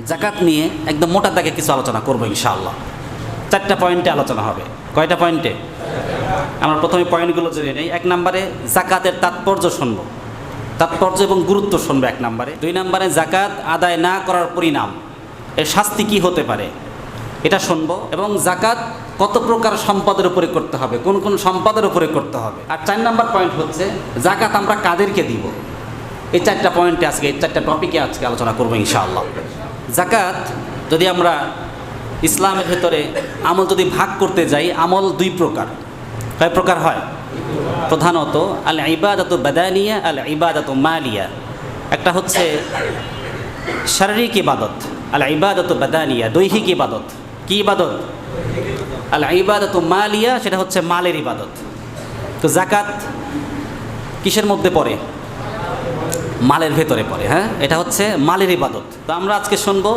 জাকাত নিয়ে একদম মোটা দাগে কিছু আলোচনা করবো ইনশাআল্লাহ। 4টা পয়েন্টে আলোচনা হবে। কয়টা পয়েন্টে? আমরা প্রথমে পয়েন্টগুলো জেনে নেই। 1 নম্বরে জাকাতের তাৎপর্য শুনবো, তাৎপর্য এবং গুরুত্ব শুনবো 1 নম্বরে। 2 নম্বরে জাকাত আদায় না করার পরিণাম, এর শাস্তি কী হতে পারে এটা শুনবো, এবং জাকাত কত প্রকার সম্পদের উপরে করতে হবে, কোন কোন সম্পদের উপরে করতে হবে। আর 4 নম্বর পয়েন্ট হচ্ছে জাকাত আমরা কাদেরকে দিব। এই 4টা পয়েন্টে আজকে, এই 4টা টপিকে আজকে আলোচনা করবো ইনশাআল্লাহ। জাকাত যদি আমরা ইসলামের ভেতরে আমল যদি ভাগ করতে যাই, আমল 2 প্রকার। কয় প্রকার হয়? প্রধানত আল ইবাদাতু বাদানিয়া, আল ইবাদাতু মালিয়া। একটা হচ্ছে শারীরিক ইবাদত, আল ইবাদাতু বাদানিয়া, দৈহিক ইবাদত। কি ইবাদত? আল ইবাদাতু মালিয়া, সেটা হচ্ছে মালের ইবাদত। তো জাকাত কিসের মধ্যে পড়ে? মালের ভেতরে পড়ে। হ্যাঁ, এটা হচ্ছে মালের ইবাদত। তো আমরা আজকে শুনবো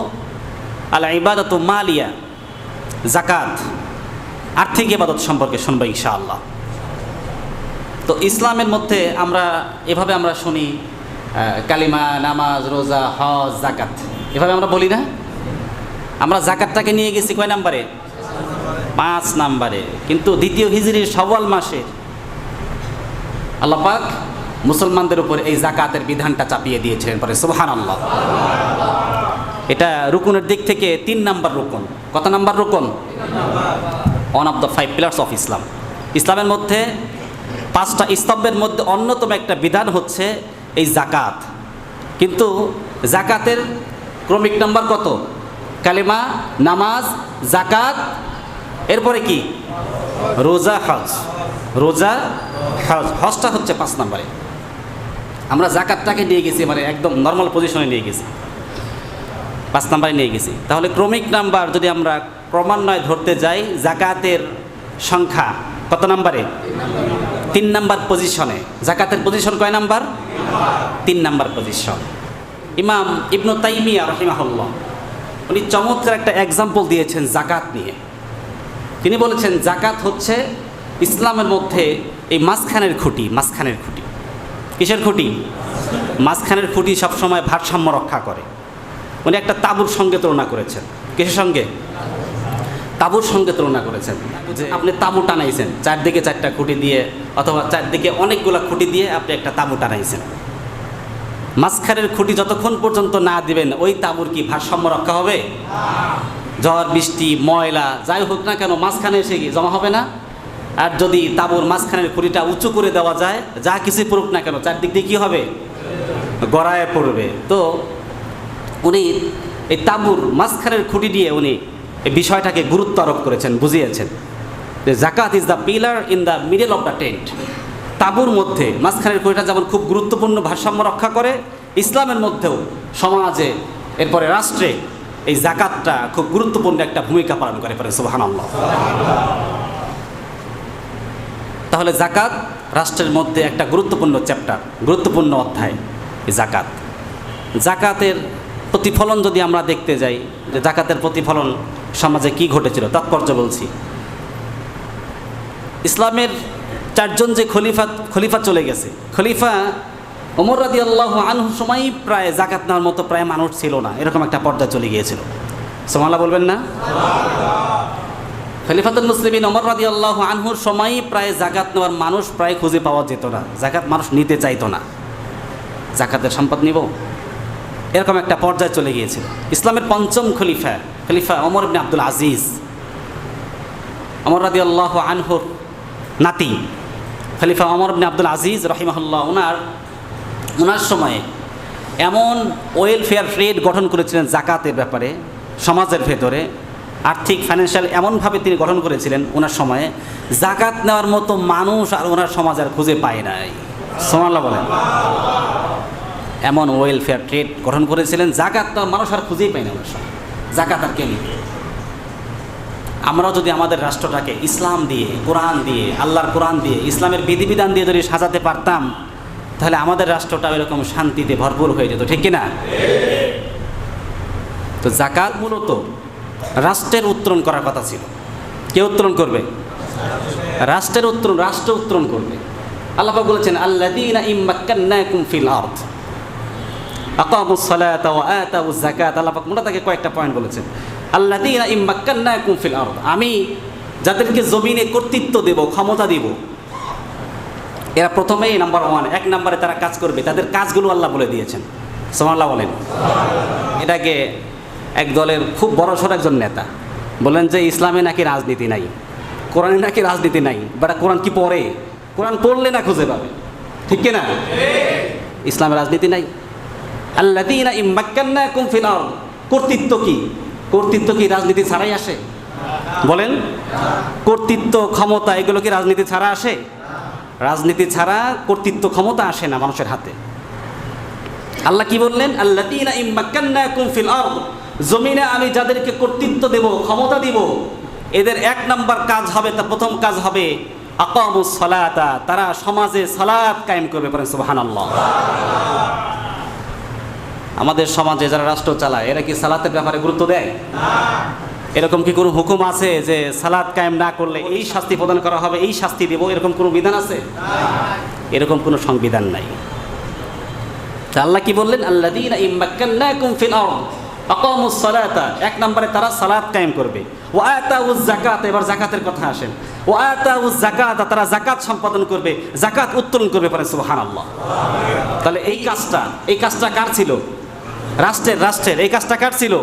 আল ইবাদাতু মালিয়া, জাকাত আর্থিক ইবাদত সম্পর্কে শুনবো ইনশাআল্লাহ। তো ইসলামের মধ্যে আমরা এভাবে আমরা শুনি কালিমা, নামাজ, রোজা, হজ, জাকাত, এভাবে আমরা বলি না? আমরা জাকাতটাকে নিয়ে গেছি কয় নাম্বারে? 5 নাম্বারে। কিন্তু 2য় হিজরির শাওয়াল মাসে আল্লাহ পাক মুসলমানদের উপর এই জাকাতের বিধানটা চাপিয়ে দিয়েছিলেন। পরে সুবহানাল্লাহ। এটা রুকুনের দিক থেকে 3 নাম্বার রুকুন। কত নাম্বার রুকুন? 1 of the 5 pillars of Islam. ইসলামের মধ্যে 5টা স্তম্ভের মধ্যে অন্যতম একটা বিধান হচ্ছে এই জাকাত। কিন্তু জাকাতের ক্রমিক নাম্বার কত? কালিমা, নামাজ, জাকাত, এরপরে কি? রোজা, হজ। রোজা, হজ, হজটা হচ্ছে 5 নাম্বারে। আমরা জাকাতটাকে নিয়ে গেছি, মানে একদম নর্মাল পজিশনে নিয়ে গেছি, 5 নাম্বারে নিয়ে গেছি। তাহলে ক্রমিক নাম্বার যদি আমরা ক্রমান্বয়ে ধরতে যাই, জাকাতের সংখ্যা কত নাম্বারে? 3 নাম্বার পজিশনে। জাকাতের পজিশন কয় নাম্বার? 3 number position. ইমাম ইবনু তাইমিয়া রাহিমাহুল্লাহ উনি চমৎকার একটা এক্সাম্পল দিয়েছেন জাকাত নিয়ে। তিনি বলেছেন জাকাত হচ্ছে ইসলামের মধ্যে এই মাঝখানের খুঁটি। মাঝখানের খুঁটি। কিসের খুঁটি? মাঝখানের খুঁটি সবসময় ভারসাম্য রক্ষা করে। উনি একটা তাঁবুর সঙ্গে তুলনা করেছেন। কিসের সঙ্গে? তাঁবুর সঙ্গে তুলনা করেছেন। যে আপনি তাঁবু টানাইছেন, 4 দিকে 4টা খুঁটি দিয়ে, অথবা 4 দিকে অনেকগুলো খুঁটি দিয়ে আপনি একটা তাঁবু টানাইছেন। মাঝখানের খুঁটি যতক্ষণ পর্যন্ত না দিবেন, ওই তাঁবুর কি ভারসাম্য রক্ষা হবে? ঝড়, বৃষ্টি, ময়লা যাই হোক না কেন মাঝখানে এসে জমা হবে না। আর যদি তাঁবুর মাঝখানের খুঁটিটা উঁচু করে দেওয়া যায়, যা কিছু পড়ুক না কেন, 4 দিক দিয়ে কী হবে? গড়ায় পড়বে। তো উনি এই তাঁবুর মাঝখানের খুঁটি দিয়ে উনি এই বিষয়টাকে গুরুত্ব আরোপ করেছেন, বুঝিয়েছেন যে জাকাত is the pillar in the middle of the tent. তাঁবুর মধ্যে মাঝখানের খুঁটিটা যেমন খুব গুরুত্বপূর্ণ ভারসাম্য রক্ষা করে, ইসলামের মধ্যেও, সমাজে, এরপরে রাষ্ট্রে এই জাকাতটা খুব গুরুত্বপূর্ণ একটা ভূমিকা পালন করে। পরে সুবহানাল্লাহ। তাহলে জাকাত রাষ্ট্রের মধ্যে একটা গুরুত্বপূর্ণ চ্যাপ্টার, গুরুত্বপূর্ণ অধ্যায় এই জাকাত। জাকাতের প্রতিফলন যদি আমরা দেখতে যাই, যে জাকাতের প্রতিফলন সমাজে কি ঘটেছিল, তাৎপর্য বলছি। ইসলামের 4 জন যে খলিফা চলে গেছে, খলিফা ওমর রাদিয়াল্লাহু আনহুর সময়ই প্রায় জাকাত নেওয়ার মতো প্রায় মানুষ ছিল না, এরকম একটা পর্যায়ে চলে গিয়েছিল। সুবহানাল্লাহ বলবেন না? খলিফাতুল মুসলিমিন ওমর রাদিয়াল্লাহু আনহুর সময়ই প্রায় জাকাত নেওয়ার মানুষ প্রায় খুঁজে পাওয়া যেত না। জাকাত মানুষ নিতে চাইতো না। জাকাতের সম্পদ নিব, এরকম একটা পর্যায়ে চলে গিয়েছিল। ইসলামের 5ম খলিফা ওমর ইবনে আব্দুল আজিজ, ওমর রাদিয়াল্লাহু আনহুর নাতি খলিফা ওমর ইবনে আব্দুল আজিজ রাহিমাহুল্লাহ, ওনার সময়ে এমন ওয়েলফেয়ার ট্রেড গঠন করেছিলেন জাকাতের ব্যাপারে, সমাজের ভেতরে আর্থিক ফাইন্যান্সিয়াল এমনভাবে তিনি গঠন করেছিলেন ওনার সময়ে, জাকাত নেওয়ার মতো মানুষ আর ওনার সমাজ আর খুঁজে পায় নাই। সুবহানাল্লাহ বলেন। এমন ওয়েলফেয়ার ট্রেড গঠন করেছিলেন, জাকাত নেওয়ার মানুষ আর খুঁজেই পায় না ওনার সময়। জাকাত আর কে নিবে? আমরাও যদি আমাদের রাষ্ট্রটাকে ইসলাম দিয়ে, কোরআন দিয়ে, আল্লাহর কোরআন দিয়ে, ইসলামের বিধিবিধান দিয়ে যদি সাজাতে পারতাম, তাহলে আমাদের রাষ্ট্রটা এরকম শান্তিতে ভরপুর হয়ে যেত, ঠিক কিনা? তো জাকাত মূলত রাষ্ট্রের উত্তরণ করার কথা ছিল। কে উত্তরণ করবে? রাষ্ট্র উত্তরণ করবে। আল্লাহ পাক বলেছেন আল্লাযীনা ইম্মাক্কান্নাকুম ফিল আরদ, আকামুস সালাতা ওয়া আতাউজ যাকাত, আল্লাহ পাক মোটা তাকে কয়েকটা পয়েন্ট বলেছেন। আল্লাযীনা ইম্মাক্কান্নাকুম ফিল আরদ, আমি যাদেরকে জমিনে কর্তৃত্ব দেব, ক্ষমতা দেব, এরা প্রথমেই নাম্বার 1, 1 নম্বরে তারা কাজ করবে, তাদের কাজগুলো আল্লাহ বলে দিয়েছেন। সুবহানাল্লাহ বলেন। এটাকে এক দলের খুব বড়সড় একজন নেতা বলেন যে ইসলামে নাকি রাজনীতি নাই, কোরআনে নাকি রাজনীতি নাই। বাট কোরআন কি পড়ে? কোরআন পড়লে না খুঁজে পাবে, ঠিক কিনা? ইসলামে রাজনীতি নাই। আল্লাযীনা ইম্মাক্কান্নাকুম ফিল আরদ, কর্তৃত্ব কি? কর্তৃত্ব কি রাজনীতি ছাড়াই আসে? বলেন, কর্তৃত্ব ক্ষমতা এগুলো কি রাজনীতি ছাড়া আসে? রাজনীতি ছাড়া কর্তৃত্ব ক্ষমতা আসে না মানুষের হাতে। আল্লাহ কি বললেন? আল্লাযীনা ইম্মাক্কান্নাকুম ফিল আরদ, জমিনে আমি যাদেরকে কর্তৃত্ব দেব, ক্ষমতা দিব, এদের 1 নম্বর কাজ হবে, তার প্রথম কাজ হবে আকামুস সালাতা, তারা সমাজে সালাত কায়েম করবে। পড়েন সুবহানাল্লাহ। আমাদের সমাজে যারা রাষ্ট্র চালায় এরা কি সালাতের ব্যাপারে গুরুত্ব দেয়? এরকম কি কোনো হুকুম আছে যে সালাত কায়েম না করলে এই শাস্তি প্রদান করা হবে, এই শাস্তি দেব, এরকম কোনো বিধান আছে? এরকম কোনো সংবিধান নাই। আল্লাহ কি বললেন? আল্লাযীনা ইম্মাক্কান্নাকুম ফিল আরদ আকামুস সালাতা, 1 নম্বরে তারা সালাত কায়েম করবে। ওয়া আতাউজ যাকাত, এবার যাকাতের কথা আসেন। ওয়া আতাউজ যাকাত, তারা যাকাত সম্পাদন করবে, যাকাত উত্তোলন করবে। পড়েন সুবহানাল্লাহ। তাহলে এই কাজটা কার ছিল? রাষ্ট্রের। এই কাজটা কার ছিল?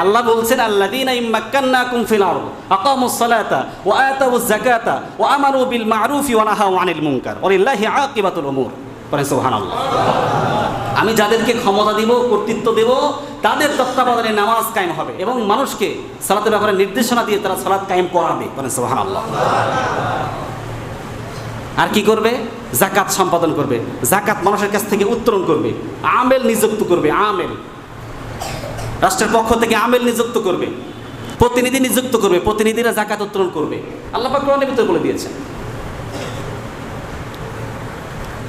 আল্লাহ বলছেন আল্লাযীনা ইম্মাক্কান্নাকুম ফিল আরদ আকামুস সালাতা ওয়া আতাউজ যাকাতা ওয়া আমারু বিল মা'রুফি ওয়া নাহাউ আনিল মুনকার ওয়ালিল্লাহি আকিবাতুল উমুর। পড়েন সুবহানাল্লাহ। আমি যাদেরকে ক্ষমতা দিব, কর্তৃত্ব দেব, তাদের তত্ত্বাবধানে নামাজ কায়েম হবে এবং মানুষকে সালাতের ব্যাপারে নির্দেশনা দিয়ে তারা সালাত কায়েম করাবে। পড়েন সুবহানাল্লাহ। আর কি করবে? যাকাত সম্পাদন করবে, যাকাত মানুষের কাছ থেকে উত্তোলন করবে, আমেল নিযুক্ত করবে। আমেল, রাষ্ট্রের পক্ষ থেকে আমেল নিযুক্ত করবে, প্রতিনিধি নিযুক্ত করবে, প্রতিনিধিরা যাকাত উত্তোলন করবে। আল্লাহ পাক কোরআনের ভিতরে বলে দিয়েছেন।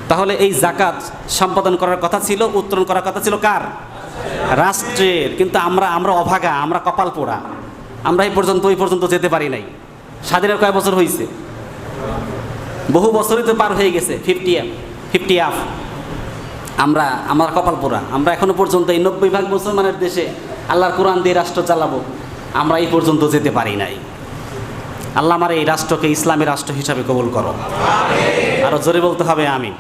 তাহলে এই যাকাত সম্পাদন করার কথা ছিল, উত্তোলন করার কথা ছিল কার? রাষ্ট্রের। কিন্তু আমরা অভাগা, আমরা কপাল পোড়া, আমরা এই পর্যন্ত যেতে পারি নাই। স্বাধীনের কয় বছর হয়েছে? বহু বছরই তো পার হয়ে গেছে, 50 আপ। আমরা কপাল পোড়া, আমরা এখনো পর্যন্ত এই 90% মুসলমানের দেশে আল্লাহর কোরআন দিয়ে রাষ্ট্র চালাবো, আমরা এই পর্যন্ত যেতে পারি নাই। আল্লাহ আমার এই রাষ্ট্রকে ইসলামী রাষ্ট্র হিসাবে কবুল করো। আরো জোরে বলতে হবে আমিন।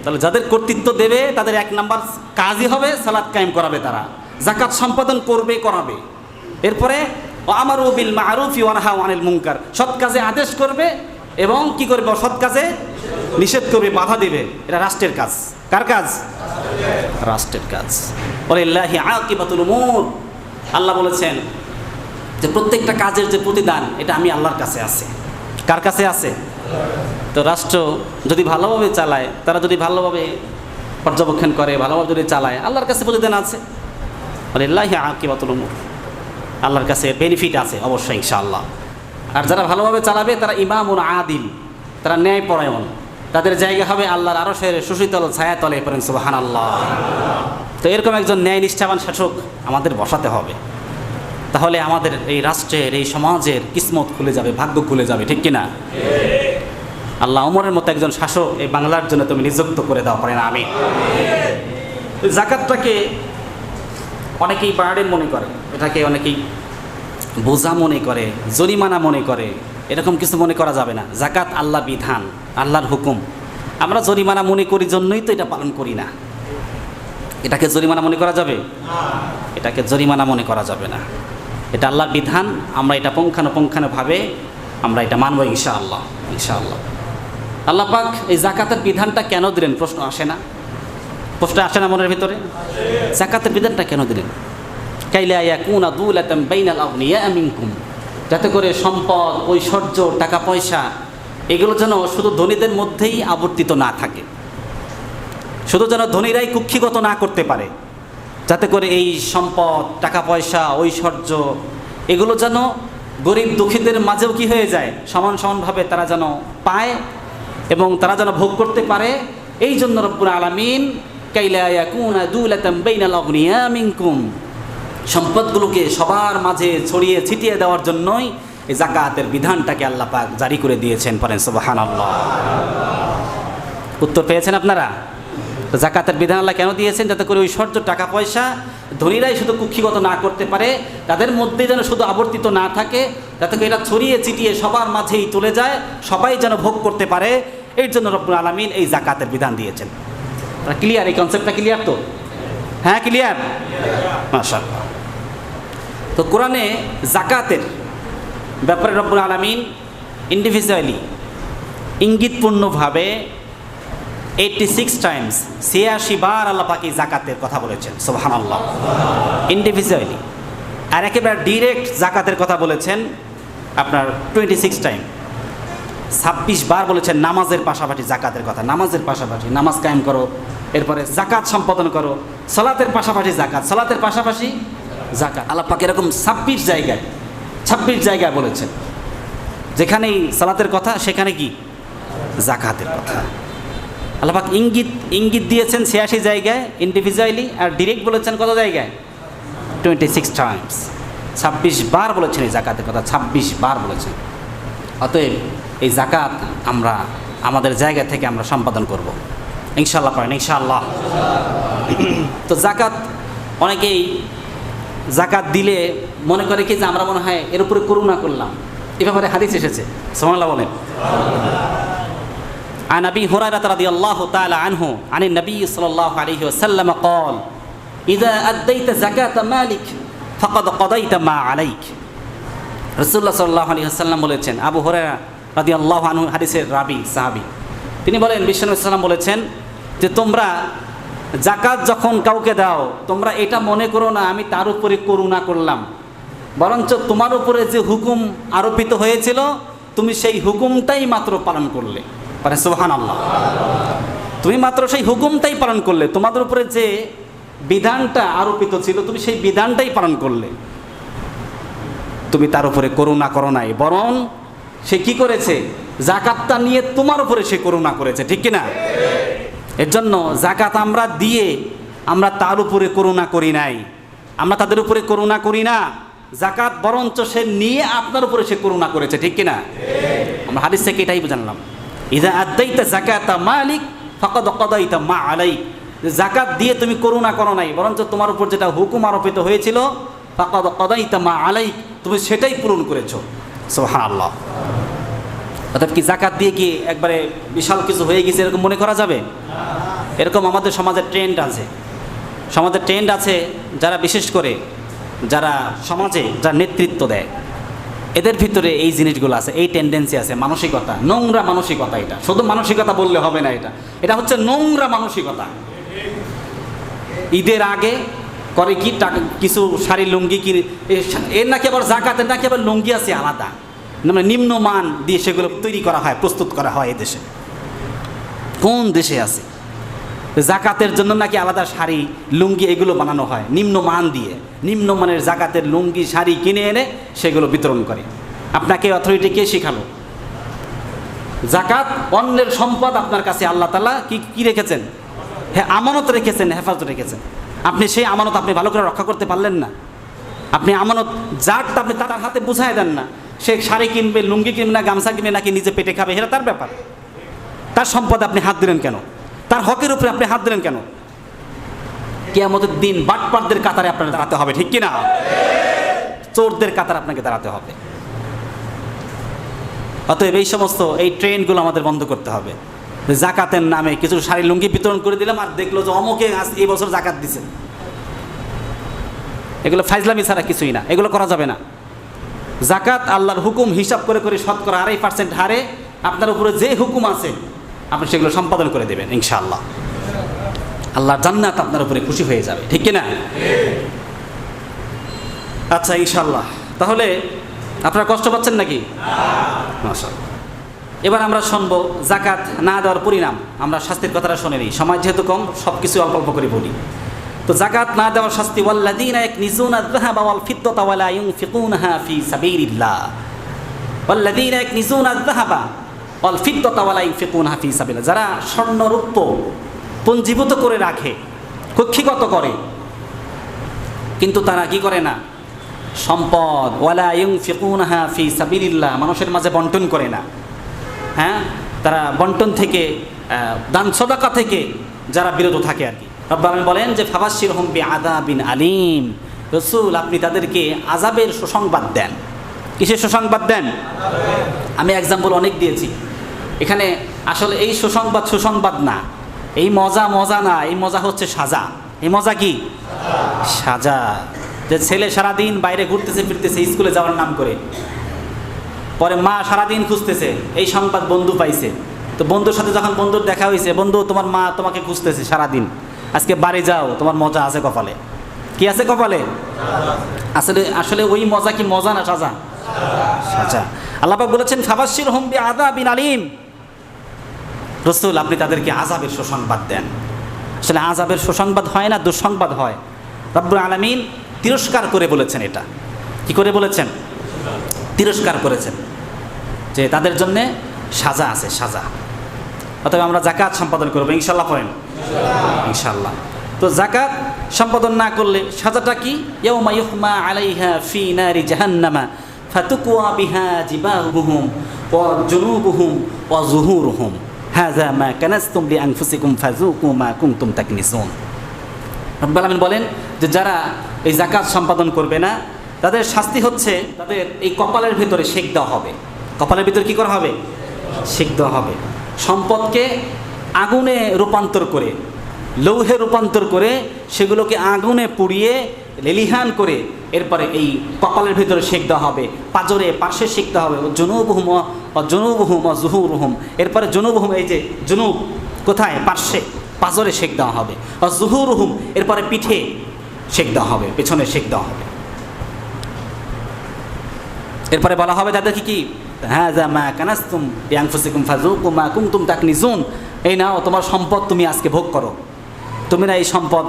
তাহলে যাদের কর্তৃত্ব দেবে তাদের 1 নম্বর কাজই হবে সালাত কায়েম করাবে, তারা যাকাত সম্পাদন করাবে। এরপরে আমারু বিল মা'রুফি ওয়া নাহাউ আনিল মুনকার, সৎ কাজে আদেশ করবে এবং কি করবে? অসৎ কাজে নিষেধ করবে, বাধা দেবে। এটা রাষ্ট্রের কাজ। কার কাজ? রাষ্ট্রের কাজ। ওয়ালিল্লাহি আকিবাতুল উমুর। আল্লাহ বলেছেন যে প্রত্যেকটা কাজের যে প্রতিদান এটা আমি আল্লাহর কাছে আছে। কার কাছে আছে? তো রাষ্ট্র যদি ভালোভাবে চালায়, তারা যদি ভালোভাবে পর্যবেক্ষণ করে, ভালোভাবে যদি চালায়, আল্লাহর কাছে প্রতিদান আছে। ওয়ালিল্লাহি আকিবাতুল উমুর, আল্লাহর কাছে বেনিফিট আছে অবশ্যই ইনশাআল্লাহ। আর যারা ভালোভাবে চালাবে তারা ইমামুন আদিল, তারা ন্যায়পরায়ণ, তাদের জায়গা হবে আল্লাহর আরশের সুশীতল ছায়াতলে। পড়েন সুবহানাল্লাহ। তো এরকম একজন ন্যায় নিষ্ঠাবান শাসক আমাদের বসাতে হবে, তাহলে আমাদের এই রাষ্ট্রের, এই সমাজের কিসমত খুলে যাবে, ভাগ্য খুলে যাবে, ঠিক কিনা? আল্লাহ ওমরের মতো একজন শাসক এই বাংলার জন্য তুমি নিযুক্ত করে দাও। পারেন আমিন। যাকাতটাকে অনেকেই বার্ডেন মনে করে, এটাকে অনেকেই বোঝা মনে করে, জরিমানা মনে করে। এরকম কিছু মনে করা যাবে না। যাকাত আল্লাহ বিধান, আল্লাহর হুকুম। আমরা জরিমানা মনে করি জন্যই তো এটা পালন করি না। এটাকে জরিমানা মনে করা যাবে? এটাকে জরিমানা মনে করা যাবে না। এটা আল্লাহর বিধান, আমরা এটা পুঙ্খানুপুঙ্খানুভাবে আমরা এটা মানব ইনশাআল্লাহ। ইনশাআল্লাহ। আল্লাহ পাক এই যাকাতের বিধানটা কেন দিলেন? প্রশ্ন আসে না? প্রশ্ন আসে না মনের ভিতরে? যাকাতের বিধানটা কেন দিলেন? কাইলা ইয়াকুনা দুলাতাম বাইনাল আগনিয়া মিনকুম, যাতে করে সম্পদ, ঐশ্বর্য, টাকা পয়সা এগুলো যেন শুধু ধনীদের মধ্যেই আবর্তিত না থাকে, শুধু যেন ধনীরাই কুক্ষিগত না করতে পারে, যাতে করে এই সম্পদ, টাকা পয়সা, ঐশ্বর্য এগুলো যেন গরিব দুঃখীদের মাঝেও কি হয়ে যায়, সমান সমানভাবে তারা যেন পায় এবং তারা যেন ভোগ করতে পারে। এই জন্য রব্বুল আলামিন কাইলা ইয়াকুনা দুলাতাম বাইনাল আগনিয়া মিনকুম, সম্পদগুলোকে সবার মাঝে ছড়িয়ে ছিটিয়ে দেওয়ার জন্যই এই যাকাতের বিধানটাকে আল্লাহ পাক জারি করে দিয়েছেন। পড়েন সুবহানাল্লাহ। উত্তর পেয়েছেন আপনারা? তো জাকাতের বিধান আল্লাহ কেন দিয়েছেন? যাতে করে ঐশ্বর্য, টাকা পয়সা ধনীরাই শুধু কুক্ষিগত না করতে পারে, তাদের মধ্যে যেন শুধু আবর্তিত না থাকে, যাতে করে এটা ছড়িয়ে ছিটিয়ে সবার মাঝেই চলে যায়, সবাই যেন ভোগ করতে পারে। এর জন্য রব্বুল আলামিন এই জাকাতের বিধান দিয়েছেন। ক্লিয়ার? এই কনসেপ্টটা ক্লিয়ার তো? হ্যাঁ, ক্লিয়ার, মাশাআল্লাহ। তো কোরআনে জাকাতের ব্যাপারে রব্বুল আলামিন ইন্ডিভিজুয়ালি ইঙ্গিতপূর্ণভাবে 86 টাইমস, 86 বার আল্লাহ পাক এই জাকাতের কথা বলেছেন। সুবহানাল্লাহ। ইন্ডিভিজুয়ালি। আর একেবারে ডিরেক্ট জাকাতের কথা বলেছেন আপনার 26 টাইম, 26 বার বলেছেন নামাজের পাশাপাশি জাকাতের কথা। নামাজের পাশাপাশি নামাজ কায়েম করো, এরপরে জাকাত সম্পাদন করো, সালাতের পাশাপাশি জাকাত, সালাতের পাশাপাশি জাকাত। আল্লাহ পাক এরকম 26 জায়গায় বলেছেন। যেখানেই সালাতের কথা সেখানে কি জাকাতের কথা। আল্লাহ পাক ইঙ্গিত দিয়েছেন 86 জায়গায় ইন্ডিভিজুয়ালি, আর ডিরেক্ট বলেছেন কত জায়গায়? 26 টাইমস, 26 বার বলেছেন এই জাকাতের কথা, 26 বার বলেছেন। অতএব এই জাকাত আমরা আমাদের জায়গা থেকে আমরা সম্পাদন করব ইনশাআল্লাহ। পারেন ইনশাআল্লাহ। তো জাকাত, অনেকেই জাকাত দিলে মনে করে কি যে আমরা মনে হয় এর উপরে করুণা করলাম। এ ব্যাপারে হাদিস এসেছে, সুবহানাল্লাহ বলেন। عن أبي هريرة رضي الله تعالى عنه عن النبي صلى الله عليه وسلم قال إذا أديت زكاة مالك فقد قضيت ما عليك। রাসূলুল্লাহ সাল্লাল্লাহু আলাইহি ওয়াসাল্লাম বলেছেন, আবু হুরায়রা রাদিয়াল্লাহু আনহু হাদিসের রাবি সাহাবী, তিনি বলেন বিশ্বনবী সাল্লাল্লাহু আলাইহি ওয়াসাল্লাম বলেছেন যে তোমরা জাকাত যখন কাউকে দাও, তোমরা এটা মনে করো না আমি তার উপরে করুণা করলাম, বরঞ্চ তোমার উপরে যে হুকুম আরোপিত হয়েছিল তুমি সেই হুকুমটাই মাত্র পালন করলে। পারে সুবহানাল্লাহ। তুমি মাত্র সেই হুকুমটাই পালন করলে, তোমাদের উপরে যে বিধানটা আরোপিত ছিল তুমি সেই বিধানটাই পালন করলে, তুমি তার উপরে করুণা করো নাই, বরং সে কি করেছে? জাকাতটা নিয়ে তোমার উপরে সে করুণা করেছে, ঠিক কিনা? এর জন্য জাকাত আমরা দিয়ে আমরা তার উপরে করুণা করি নাই, আমরা তাদের উপরে করুণা করি না। জাকাত বরঞ্চ সে নিয়ে আপনার উপরে সে করুণা করেছে, ঠিক কিনা? আমরা হাদিস থেকে এটাই জানলাম, ইযা আদাইতা যাকাতা মালিক ফাকাদ কাদাইতা মা আলাইক। জাকাত দিয়ে তুমি করুণা করো নাই, বরঞ্চ তোমার উপর যেটা হুকুম আরোপিত হয়েছিল ফাকাদ কাদাইতা মা আলাইক, তুমি সেটাই পূরণ করেছো। সুবহানাল্লাহ। অর্থাৎ কি জাকাত দিয়ে কি একবারে বিশাল কিছু হয়ে গেছে এরকম মনে করা যাবে? এরকম আমাদের সমাজের ট্রেন্ড আছে, যারা বিশেষ করে যারা সমাজে যারা নেতৃত্ব দেয় এদের ভিতরে এই জিনিসগুলো আছে, এই টেন্ডেন্সি আছে, মানসিকতা, নোংরা মানসিকতা। এটা শুধু মানসিকতা বললে হবে না, এটা হচ্ছে নোংরা মানসিকতা। ঈদের আগে করে কি টাকা কিছু শাড়ি লুঙ্গি কিনে, এর নাকি আবার জাকাতের নাকি আবার লুঙ্গি আছে আলাদা, মানে নিম্নমান দিয়ে সেগুলো তৈরি করা হয়, প্রস্তুত করা হয়। এদেশে কোন দেশে আছে জাকাতের জন্য নাকি আলাদা শাড়ি লুঙ্গি এগুলো বানানো হয় নিম্নমান দিয়ে? নিম্নমানের জাকাতের লুঙ্গি শাড়ি কিনে এনে সেগুলো বিতরণ করে। আপনাকে অথরিটি কে শেখালো? জাকাত অন্যের সম্পদ, আপনার কাছে আল্লাহ তাআলা কি রেখেছেন? হ্যাঁ, আমানত রেখেছেন, হেফাজত রেখেছেন। আপনি সেই আমানত আপনি ভালো করে রক্ষা করতে পারলেন না। আপনি আমানত যারটা আপনি তার হাতে বুঝাই দেন না, সে শাড়ি কিনবে, লুঙ্গি কিনবে না, গামছা কিনবে নাকি নিজে পেটে খাবে, সেটা তার ব্যাপার। তার সম্পদে আপনি হাত দিলেন কেন? তার হকের উপরে আপনি হাত দিলেন কেন? কিয়ামতের দিন বাটপারদের কাতারে আপনার দাঁড়াতে হবে, ঠিক কিনা? চোরদের কাতারে আপনাকে দাঁড়াতে হবে। অতএব এই সমস্ত এই ট্রেনগুলো আমাদের বন্ধ করতে হবে। জাকাতের নামে কিছু শাড়ি লুঙ্গি বিতরণ করে দিলাম আর দেখলো যে অমুকে এই বছর জাকাত দিছে, এগুলো ফাইজলামি ছাড়া কিছুই না, এগুলো করা যাবে না। জাকাত আল্লাহর হুকুম হিসাব করে করে শতকরা 2.5% হারে আপনার উপরে যে হুকুম আছে আপনি সেগুলো সম্পাদন করে দেবেন ইনশাআল্লাহ। আল্লাহর জান্নাত আপনার উপরে খুশি হয়ে যাবে, ঠিক কিনা? আচ্ছা, ইনশাআল্লাহ। তাহলে আপনারা কষ্ট পাচ্ছেন নাকি? মাশাআল্লাহ। এবার আমরা শুনবো জাকাত না দেওয়ার পরিণাম। আমরা শাস্তির কথাটা শুনে নিই, সময় যেহেতু কম সব কিছু অল্প অল্প করে বলি। তো জাকাত না দেওয়ার শাস্তি, ওয়াল্লাযীনা ইয়াকনিজুনা আয-যাহাবা ওয়াল ফিদ্দাতা ওয়া লা ইউনফিকুনাহা ফী সাবিলিল্লাহ। ওয়াল্লাযীনা ইয়াকনিজুনা আয-যাহাবা ওয়াল ফিদ্দাতা ওয়া লা ইউনফিকুনাহা ফী সাবিলিল্লাহ। যারা স্বর্ণ রৌপ্য পঞ্জীভূত করে রাখে, কক্ষিগত করে, কিন্তু তারা কি করে না? সম্পদ ওয়া লা ইউনফিকুনাহা ফী সাবিলিল্লাহ, মানুষের মাঝে বন্টন করে না। হ্যাঁ, তারা বন্টন থেকে, দান সদাকা থেকে যারা বিরত থাকে আর কি। রব্বুল আলামিন বলেন যে ফাবাশশিরহুম বিআযাবিন আলীম, রাসূল আপনি তাদেরকে আযাবের সুসংবাদ দেন। কিসের সুসংবাদ দেন? আমি এক্সাম্পল অনেক দিয়েছি। এখানে আসলে এই সুসংবাদ না, এই মজা না, এই মজা হচ্ছে সাজা। এই মজা কি? সাজা। যে ছেলে সারাদিন বাইরে ঘুরতেছে ফিরতেছে স্কুলে যাওয়ার নাম করে, পরে মা সারাদিন খুঁজতেছে, এই সংবাদ বন্ধু পাইছে, তো বন্ধুর সাথে যখন বন্ধুর দেখা হয়েছে, বন্ধু তোমার মা তোমাকে খুঁজতেছে সারাদিন, আজকে বাড়ি যাও, তোমার মজা আছে কপালে। কি আছে কপালে? আসলে ওই মজা কি মজা না সাজা? সাজা। আল্লাহ পাক বলেছেন ফাবাশশিরহুম বিআযাবিন আলীম, রাসূল আপনি তাদেরকে আযাবের সুসংবাদ দেন। আসলে আযাবের সুসংবাদ হয় না, দুঃসংবাদ হয়। রব্বুল আলামিন তিরস্কার করে বলেছেন। এটা কি করে বলেছেন? তিরস্কার করেছেন যে তাদের জন্যে সাজা আছে, সাজা। অতএব আমরা যাকাত সম্পাদন করবো ইনশাল্লাহ। পড়েন ইনশাল্লাহ। তো যাকাত সম্পাদন না করলে সাজাটা কি? ইয়াউমা ইউহমা আলাইহা ফি নারি জাহান্নামা ফাতুকওয়া বিহা জিবাহুহুম ওয়া জুনুবুহুম ওয়া যুহুরুহুম হাযা মা কানাসতুম লিআনফুসিকুম ফাযুকু মা কুনতুম তাকনিসুন। রব্বুল আলামিন বলেন যে যারা এই যাকাত সম্পাদন করবে না, তাদের শাস্তি হচ্ছে তাদের এই কপালের ভিতরে সেক দেওয়া হবে। কপালের ভিতরে কি করা হবে? সেক দেওয়া হবে। সম্পদকে আগুনে রূপান্তর করে, লৌহে রূপান্তর করে, সেগুলোকে আগুনে পুড়িয়ে লেলিহান করে এরপরে এই কপালের ভিতরে সেক দেওয়া হবে, পাঁজরে পার্শ্বে সেক দেওয়া হবে। জুনুবুহুম ও যুহুরুহুম, এরপরে জুনুবুহুম, এই যে জুনুব কোথায়? পার্শ্বে, পাঁজরে সেক দেওয়া হবে। আর যুহুরুহুম, এরপরে পিঠে সেক দেওয়া হবে, পেছনে সেক দেওয়া হবে। এরপরে বলা হবে তাদেরকে কি? হাযা মা কানাসতুম লিআনফুসিকুম ফাযুকু মা কুনতুম তাকনিজুন, এই নাও তোমার সম্পদ, তুমি আজকে ভোগ করো। তুমি না এই সম্পদ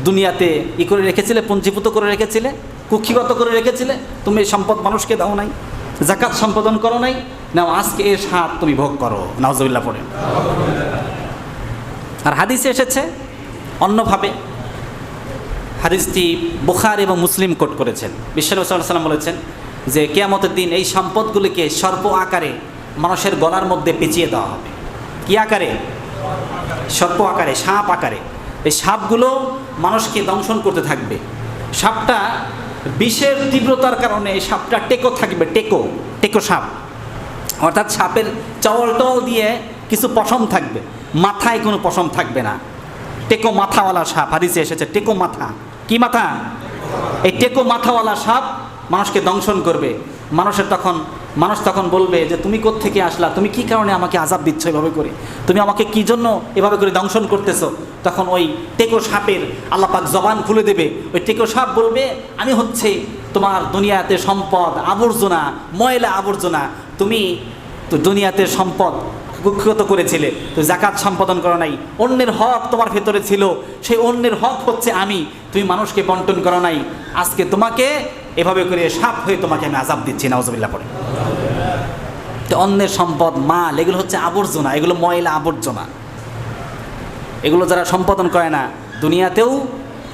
দুনিয়াতে করে রেখেছিলে, পুঞ্জীভূত করে রেখেছিলে, কুক্ষিগত করে রেখেছিলে, তুমি এই সম্পদ মানুষকে দাও নাই, যাকাত সম্পাদন করো নাই, নাও আজকে এর স্বাদ তুমি ভোগ করো। নাউজুবিল্লাহ পড়েন। আর হাদিসে এসেছে অন্যভাবে, হাদিসটি বুখারী এবং মুসলিম কোট করেছেন। বিশ্বনবী সাল্লাল্লাহু আলাইহি ওয়াসাল্লাম বলেছেন যে কিয়ামতের দিন এই সম্পদগুলিকে সর্প আকারে মানুষের গলার মধ্যে পেঁচিয়ে দেওয়া হবে। কি আকারে? সর্প আকারে, সাপ আকারে। এই সাপগুলো মানুষকে দংশন করতে থাকবে। সাপটা বিষের তীব্রতার কারণে এই সাপটা টেকো থাকবে, টেকো সাপ, অর্থাৎ সাপের চওয়াল দিয়ে কিছু পশম থাকবে, মাথায় কোনো পশম থাকবে না। টেকো মাথাওয়ালা সাপ, হাদিসে এসেছে টেকো মাথা। কি মাথা? এই টেকো মাথাওয়ালা সাপ মানুষকে দংশন করবে। মানুষ তখন বলবে যে তুমি কোত্থেকে আসলা, তুমি কি কারণে আমাকে আযাব দিচ্ছ এভাবে করে, তুমি আমাকে কি জন্য এভাবে করে দংশন করতেছো? তখন ওই টেকো সাপের আল্লাহ পাক জবান খুলে দেবে। ওই টেকো সাপ বলবে আমি হচ্ছে তোমার দুনিয়াতে সম্পদ আবর্জনা, ময়লা আবর্জনা, তুমি তো দুনিয়াতে সম্পদ কুক্ষিগত করেছিলে, তো যাকাত সম্পাদন করো নাই, অন্যের হক তোমার ভেতরে ছিল, সেই অন্যের হক হচ্ছে আমি, তুমি মানুষকে বন্টন করো নাই, আজকে তোমাকে এভাবে করে সাপ হয়ে তোমাকে আমি আযাব দিচ্ছি। নাউজুবিল্লাহ পড়ে। তো অন্যের সম্পদ, মাল, এগুলো হচ্ছে আবর্জনা, এগুলো ময়লা আবর্জনা। এগুলো যারা সম্পাদন করে না, দুনিয়াতেও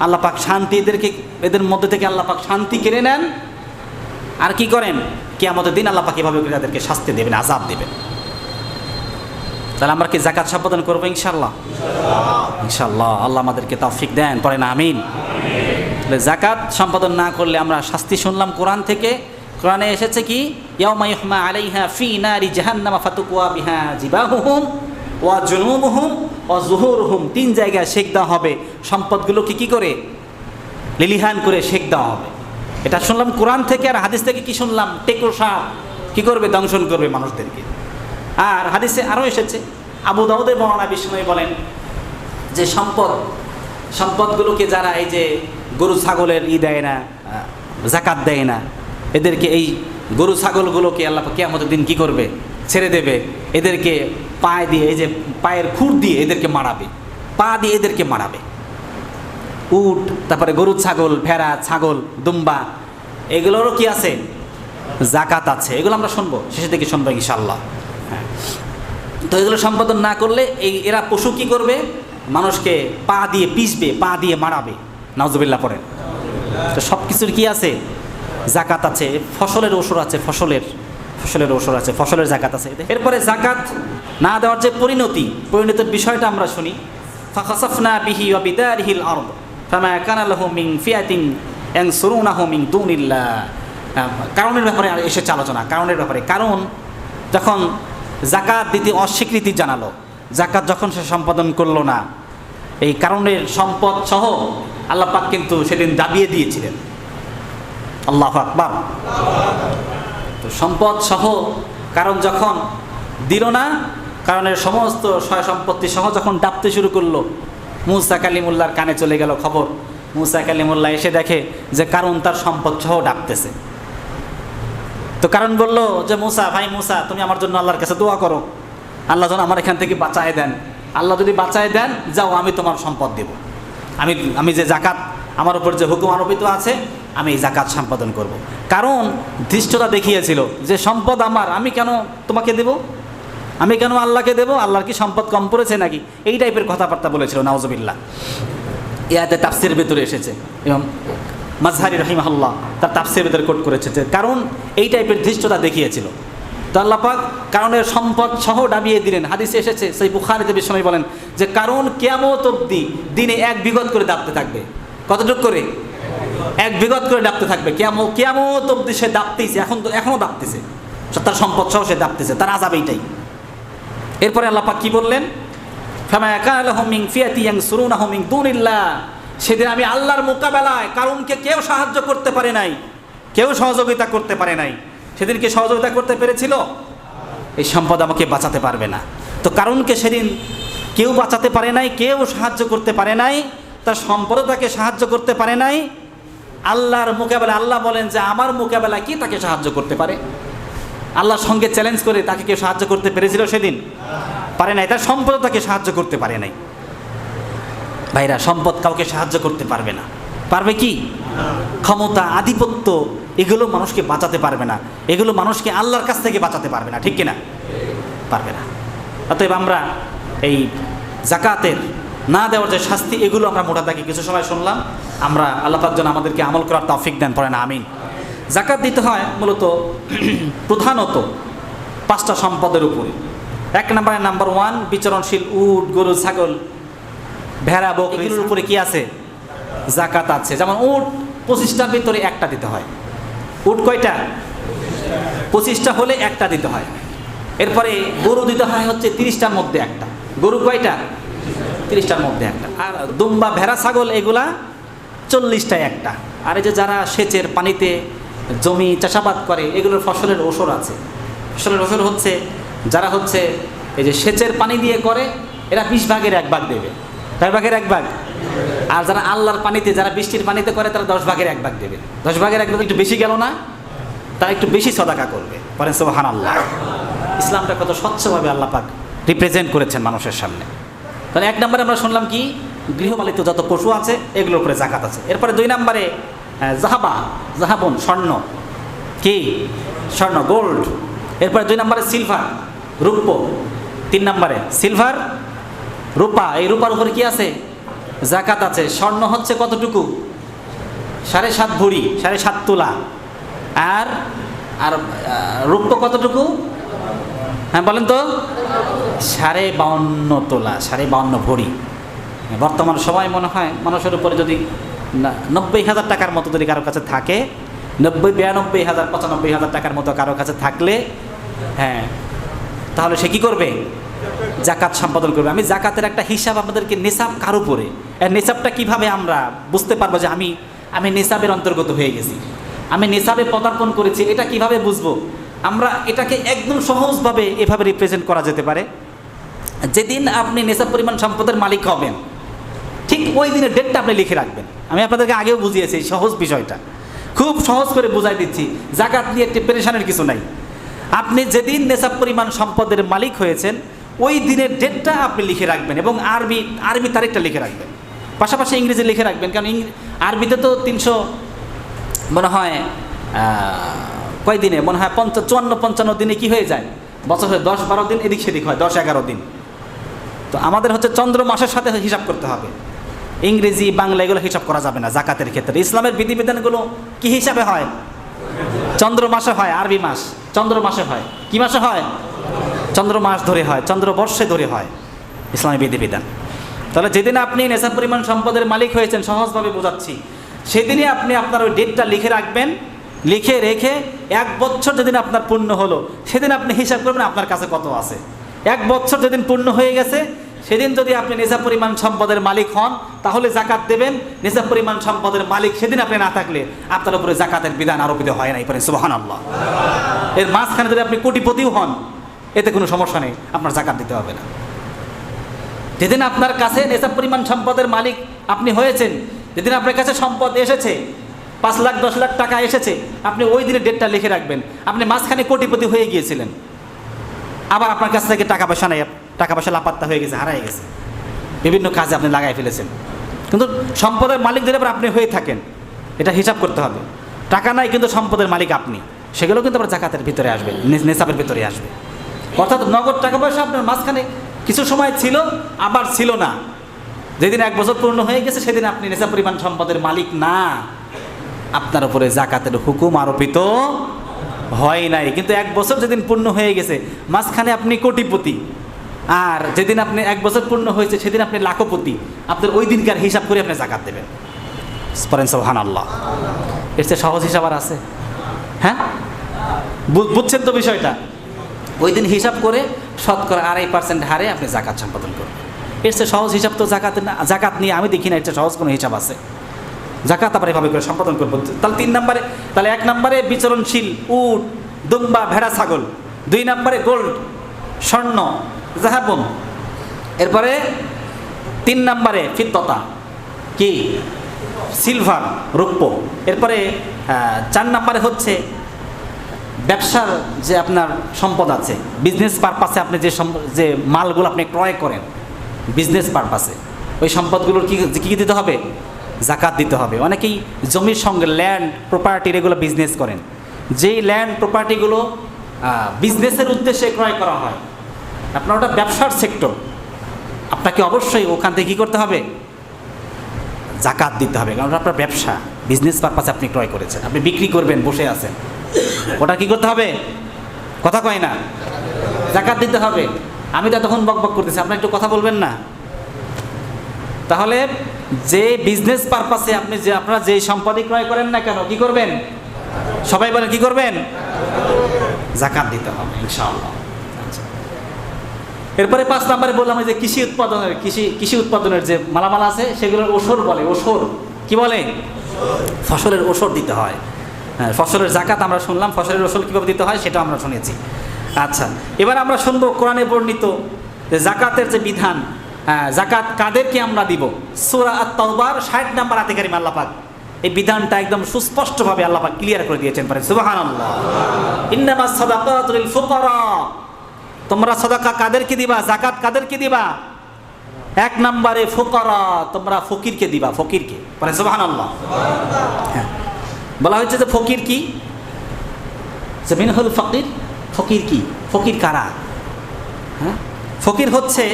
আল্লাহ পাক শান্তি এদের মধ্যে থেকে আল্লাহ পাক শান্তি কেড়ে নেন। আর কি করেন? কিয়ামতের দিন আল্লাহ পাক এভাবে করে তাদেরকে শাস্তি দেবেন, আযাব দেবেন। তাহলে আমরা কি যাকাত সম্পাদন করবো ইনশাআল্লাহ? ইনশাআল্লাহ। আল্লাহ আমাদেরকে তৌফিক দেন, পড়েন আমিন। তাহলে যাকাত সম্পাদন না করলে আমরা শাস্তি শুনলাম কোরআন থেকে। কোরআনে এসেছে কি? ইয়াউমা ইউহমা আলাইহা ফি নারি জাহান্নামা ফাতুকওয়া বিহা জিবাহুহুম ওয়া জুনুবুহুম ওয়া যুহুরুহুম, 3 জায়গায় সেক দেওয়া হবে। সম্পদগুলোকে কি করে? লিলিহান করে সেক দেওয়া হবে। এটা শুনলাম কোরআন থেকে। আর হাদিস থেকে কি শুনলাম? টেকো সাপ কি করবে? দংশন করবে মানুষদেরকে। আর হাদিসে আরও এসেছে, আবু দাউদের বর্ণনা, বিষ্ণু বলেন যে সম্পদগুলোকে যারা এই যে গরু ছাগলের দেয় না, যাকাত দেয় না, এদেরকে এই গরু ছাগলগুলোকে আল্লাহ কিয়ামতের দিন কি করবে? ছেড়ে দেবে। এদেরকে পায়ে দিয়ে, এই যে পায়ের খুর দিয়ে এদেরকে মারাবে, পা দিয়ে এদেরকে মারাবে। উট, তারপরে গরু ছাগল, ভেড়া, ছাগল, দুম্বা, এগুলোরও কি আছে? যাকাত আছে। এগুলো আমরা শুনবো, শেষের দিকে শুনবো ইনশাআল্লাহ। তো এগুলো সম্পাদন না করলে এরা পশু কি করবে? মানুষকে পা দিয়ে পিষবে, পা দিয়ে মারাবে। নাউজুবিল্লাহ পড়েন। তো সব কিছুর কি আছে? যাকাত আছে। ফসলের ওসর আছে, ফসলের ওসর আছে, ফসলের যাকাত আছে। এরপরে যাকাত না দেওয়ার যে পরিণতির বিষয়টা আমরা শুনি ফাখাসাফনা বিহি ওয়া বিদারিহিল আরদ ফামা কানা লাহু মিন ফিয়াতিন ইয়ানসুরুনাহু মিন দুনিল্লাহ। কারণের ব্যাপারে এসেছে আলোচনা, কারণের ব্যাপারে। কারণ যখন যাকাত দিতে অস্বীকৃতি জানালো, যাকাত যখন সে সম্পাদন করলো না, এই কারণের সম্পদ সহ আল্লাহ পাক কিন্তু সেদিন দাবিয়ে দিয়েছিলেন। আল্লাহু আকবার। তো সম্পদ সহ কারণ যখন দিল না, কারণের সমস্ত সয় সম্পত্তি সহ যখন ডাবতে শুরু করলো, মুসা কালিমুল্লাহর কানে চলে গেল খবর। মুসা কালিমুল্লাহ এসে দেখে যে কারণ তার সম্পদ সহ ডাবতেছে। তো কারণ বলল যে মুসা, ভাই মুসা, তুমি আমার জন্য আল্লাহর কাছে দোয়া করো, আল্লাহ যেন আমার এখান থেকে বাঁচায় দেন। আল্লাহ যদি বাঁচায় দেন, যাও, আমি তোমার সম্পদ দেব। আমি যে জাকাত আমার উপর যে হুকুম আরোপিত আছে, আমি এই জাকাত সম্পাদন করব। কারণ ধৃষ্টতা দেখিয়েছিল যে সম্পদ আমার, আমি কেন তোমাকে দেব, আমি কেন আল্লাহকে দেব, আল্লাহর কি সম্পদ কম পড়েছে নাকি, এই টাইপের কথাবার্তা বলেছিল। নাউজুবিল্লাহ। ইয়াতে তাফসিরের ভেতরে এসেছে এবং মাজহারি রাহিমাহুল্লাহ তার তাফসিরের ভেতরে কোট করেছে যে কারণ এই টাইপের ধৃষ্টতা দেখিয়েছিল। তো আল্লাহ পাক কারণের সম্পদ সহ ডাবিয়ে দিলেন। হাদিসে এসেছে, সেই বুখারীতে বিশ্বনবী বলেন যে কারণ কিয়ামত অবধি দিনে 1 বিঘত করে ডাবতে থাকবে। কতটুক করে? 1 বিঘত করে ডাবতে থাকবে। কিয়ামত অবধি সে ডাবতেছে, এখনও ডাবতেছে, তার সম্পদ সহ সে ডাবতেছে, তার আযাব এইটাই। এরপরে আল্লাহ পাক কি বললেন? ফামা কানা লাহুম মিন ফিয়াতিন ইয়ানসুরুনাহু মিন দুনিল্লাহ। সেদিন আমি আল্লাহর মোকাবেলায় কারণকে কেউ সাহায্য করতে পারে নাই, কেউ সহযোগিতা করতে পারে নাই। সেদিন কে সহযোগিতা করতে পেরেছিল? এই সম্পদ আমাকে বাঁচাতে পারবে না। তো কারণকে সেদিন কেউ বাঁচাতে পারে নাই, কেউ সাহায্য করতে পারে নাই, তার সম্পদও তাকে সাহায্য করতে পারে নাই। আল্লাহর মোকাবেলা, আল্লাহ বলেন যে আমার মোকাবেলা কি তাকে সাহায্য করতে পারে? আল্লাহর সঙ্গে চ্যালেঞ্জ করে তাকে কেউ সাহায্য করতে পেরেছিল সেদিন? পারে নাই। তার সম্পদও তাকে সাহায্য করতে পারে নাই। ভাইরা, সম্পদ কাউকে সাহায্য করতে পারবে না। পারবে কি? ক্ষমতা, আধিপত্য, এগুলো মানুষকে বাঁচাতে পারবে না, এগুলো মানুষকে আল্লাহর কাছ থেকে বাঁচাতে পারবে না। ঠিক কিনা? পারবে না। অতএব আমরা এই যাকাতের না দেওয়ার যে শাস্তি, এগুলো আমরা মোটা দাগে কিছু সময় শুনলাম। আমরা আল্লাহ পাক যেন আমাদেরকে আমল করার তৌফিক দেন, পড়ে না আমিন। যাকাত দিতে হয় মূলত প্রধানত 5টা সম্পদের উপরে। 1 নম্বরে, নাম্বার 1, বিচরণশীল উট, গরু, ছাগল, ভেড়া, বকরি, এগুলোর উপরে কি আছে? যাকাত আছে। যেমন উট 25টার ভিতরে 1টা দিতে হয়। উট কয়টা? 25টা হলে 1টা দিতে হয়। এরপরে গরু দিতে হয় হচ্ছে 30টার মধ্যে 1টা। গরু কয়টা? 30টার মধ্যে 1টা। আর দুম্বা, ভেড়া, ছাগল এগুলা 40টায় 1টা। আর এই যে যারা সেচের পানিতে জমি চাষাবাদ করে, এগুলোর ফসলের ওসর আছে। ফসলের ওসর হচ্ছে যারা হচ্ছে এই যে সেচের পানি দিয়ে করে, এরা 20 ভাগের 1 ভাগ দেবে। কয় ভাগের 1 ভাগ? আর যারা আল্লাহর পানিতে, যারা বৃষ্টির পানিতে করে, তারা 10 ভাগের 1 ভাগ দেবে। 10 ভাগের 1 ভাগ একটু বেশি গেল না? তারা একটু বেশি সদাকা করবে। বলেন সুবহানাল্লাহ। ইসলামটা কত স্বচ্ছভাবে আল্লাহ পাক রিপ্রেজেন্ট করেছেন মানুষের সামনে। তাহলে 1 নম্বরে আমরা শুনলাম কি? গৃহপালিত যত পশু আছে এগুলোর উপরে যাকাত আছে। এরপরে 2 নম্বরে জাহাবন, স্বর্ণ, কি? স্বর্ণ, গোল্ড। এরপরে 2 নম্বরে সিলভার, রূপ্য। 3 নম্বরে সিলভার, রূপা। এই রূপার উপরে কি আছে? যাকাত আছে। স্বর্ণ হচ্ছে কতটুকু? 7.5 ভরি, 7.5 তোলা। আর আর রূপ্য কতটুকু? হ্যাঁ বলেন তো? 52.5 তোলা, 52.5 ভরি। বর্তমান সময় মনে হয় মানুষের উপরে যদি 90,000 টাকার মতো যদি কারোর কাছে থাকে, 90, 92,000, 95,000 টাকার মতো কারোর কাছে থাকলে, হ্যাঁ, তাহলে সে কি করবে? যাকাত সম্পাদন করবে। আমি যাকাতের একটা হিসাব আপনাদেরকে, নেশাব কার উপরে, নেশাবটা কিভাবে আমরা বুঝতে পারবো যে আমি নেশাবের অন্তর্গত হয়ে গেছি, আমি নেশাবে পদার্পণ করেছি, এটা কিভাবে বুঝবো? আমরা এটাকে একদম সহজভাবে এভাবে রিপ্রেজেন্ট করা যেতে পারে। যেদিন আপনি নেশাব পরিমাণ সম্পদের মালিক হবেন, ঠিক ওই দিনের ডেটটা আপনি লিখে রাখবেন। আমি আপনাদেরকে আগেও বুঝিয়েছি এই সহজ বিষয়টা, খুব সহজ করে বুঝাই দিচ্ছি। যাকাত নিয়ে একটি পেরেশানের কিছু নাই। আপনি যেদিন নেশাব পরিমাণ সম্পদের মালিক হয়েছেন, ওই দিনের ডেটটা আপনি লিখে রাখবেন এবং আরবি তারিখটা লিখে রাখবেন, পাশাপাশি ইংরেজি লিখে রাখবেন। কারণ আরবিতে তো 300 মনে হয় কয় দিনে, মনে হয় 54-55 দিনে কি হয়ে যায়? বছরে 10-12 দিন এদিক সেদিক হয়, 10-11 দিন। তো আমাদের হচ্ছে চন্দ্র মাসের সাথে হিসাব করতে হবে। ইংরেজি, বাংলা এগুলো হিসাব করা যাবে না জাকাতের ক্ষেত্রে। ইসলামের বিধিবিধানগুলো কি হিসাবে হয়? চন্দ্র মাসে হয়, আরবি মাস চন্দ্র মাসে হয়। কি মাসে হয়? চন্দ্র মাস ধরে হয়, চন্দ্রবর্ষে ধরে হয় ইসলামের বিধিবিধান। তাহলে যেদিন আপনি নেশাব পরিমাণ সম্পদের মালিক হয়েছেন, সহজভাবে বোঝাচ্ছি, সেদিনই আপনি আপনার ওই ডেটটা লিখে রাখবেন। লিখে রেখে 1 বছর যেদিন আপনার পূর্ণ হলো, সেদিন আপনি হিসাব করবেন আপনার কাছে কত আছে। 1 বছর যেদিন পূর্ণ হয়ে গেছে, সেদিন যদি আপনি নেশাব পরিমাণ সম্পদের মালিক হন, তাহলে জাকাত দেবেন। নেশাব পরিমাণ সম্পদের মালিক সেদিন আপনি না থাকলে আপনার উপরে জাকাতের বিধান আরোপিত হয় নাই পারে। সুবহানাল্লাহ। এর মাঝখানে যদি আপনি কোটিপতিও হন, এতে কোনো সমস্যা নেই, আপনার জাকাত দিতে হবে না। যেদিন আপনার কাছে নেশাব পরিমাণ সম্পদের মালিক আপনি হয়েছেন, যেদিন আপনার কাছে সম্পদ এসেছে, 5 লাখ 10 লাখ টাকা এসেছে, আপনি ওই দিনের ডেটটা লিখে রাখবেন। আপনি মাঝখানে কোটিপতি হয়ে গিয়েছিলেন, আবার আপনার কাছ থেকে টাকা পয়সা নেই, টাকা পয়সা লাপাত্তা হয়ে গেছে, হারাই গেছে, বিভিন্ন কাজে আপনি লাগাই ফেলেছেন, কিন্তু সম্পদের মালিক যদি আপনি হয়ে থাকেন, এটা হিসাব করতে হবে। টাকা নাই কিন্তু সম্পদের মালিক আপনি, সেগুলো কিন্তু আবার জাকাতের ভিতরে আসবে, নেশাবের ভিতরে আসবে। অর্থাৎ নগদ টাকা পয়সা আপনার মাঝখানে কিছু সময় ছিল, আবার ছিল না। যেদিন 1 বছর পূর্ণ হয়ে গেছে, সেদিন আপনি নেশাব পরিমাণ সম্পদের মালিক না, আপনার উপরে জাকাতের হুকুম আরোপিত হয় নাই। কিন্তু 1 বছর যেদিন পূর্ণ হয়ে গেছে, মাঝখানে আপনি কোটিপতি, আর যেদিন আপনি 1 বছর পূর্ণ হয়েছে সেদিন আপনি লাখপতি, আপনার ওই দিনকার হিসাব করে আপনি জাকাত দেবেন। পড়েন সুবহানাল্লাহ। এর চেয়ে সহজ হিসাব আর আছে? হ্যাঁ, বুঝছেন তো বিষয়টা? ওই দিন হিসাব করে শতকরা 2.5% হারে আপনি জাকাত সম্পাদন করবেন। এর চেয়ে সহজ হিসাব তো জাকাত নিয়ে আমি দেখি না, এর চেয়ে সহজ কোনো হিসাব আছে? জাকাত আবার এভাবে করে সম্পাদন করবো। তাহলে 3 নম্বরে, তাহলে 1 নম্বরে বিচরণশীল উট, দুম্বা, ভেড়া, ছাগল। 2 নম্বরে গোল্ড, স্বর্ণ, জাহাবন। এরপরে 3 নম্বরে ফিদ্দতা, কি সিলভার, রৌপ্য। এরপরে 4 নম্বরে হচ্ছে ব্যবসার যে আপনার সম্পদ আছে, বিজনেস পারপাসে আপনি যে মালগুলো আপনি ক্রয় করেন বিজনেস পারপাসে, ওই সম্পদগুলোর কি দিতে হবে? জাকাত দিতে হবে। অনেকেই জমির সঙ্গে ল্যান্ড প্রপার্টির এগুলো বিজনেস করেন, যেই ল্যান্ড প্রপার্টিগুলো বিজনেসের উদ্দেশ্যে ক্রয় করা হয়, আপনার ওটা ব্যবসার সেক্টর, আপনাকে অবশ্যই ওখান থেকে কী করতে হবে? জাকাত দিতে হবে, কারণ আপনার ব্যবসা, বিজনেস পারপাসে আপনি ক্রয় করেছেন, আপনি বিক্রি করবেন, বসে আছেন, ওটা কি করতে হবে? কথা কয় না, জাকাত দিতে হবে। আমি তো তখন বকবক করতেছি, আপনি একটু কথা বলবেন না? তাহলে যে বিজনেস পারপাসে আপনারা যে সম্পদই ক্রয় করেন না কেন, কি করবেন? সবাই বলেন কি করবেন? জাকাত দিতে হবে ইনশাআল্লাহ। এরপরে 5 নম্বরে বললাম যে কৃষি উৎপাদনের যে মালামাল আছে সেগুলোর ওসর বলে। ওসর কি বলে? ফসলের ওসর দিতে হয়। হ্যাঁ, ফসলের জাকাত আমরা শুনলাম, ফসলের ওসর কীভাবে দিতে হয় সেটাও আমরা শুনেছি। আচ্ছা, এবার আমরা শুনবো কোরআনে বর্ণিত যে জাকাতের যে বিধান, জাকাত কাদেরকে আমরা দিব। সূরা আত-তাওবার 60 নম্বর আয়াতে কারিমা আল্লাহ পাক এই বিধানটা একদম সুস্পষ্টভাবে আল্লাহ পাক ক্লিয়ার করে দিয়েছেন। পারে সুবহানাল্লাহ। ইন্নামাস সাদাকাতু লিল ফুকারা, তোমরা সাদাকা কাদেরকে দিবা, জাকাত কাদেরকে দিবা? 1 নম্বরে ফুকারা, তোমরা ফকিরকে দিবা, ফকিরকে। পারে সুবহানাল্লাহ। হ্যাঁ, বলা হয়েছে যে ফকির কি? মিনহুল ফকির। ফকির কি? ফকির কারা? হ্যাঁ, ফকির হচ্ছে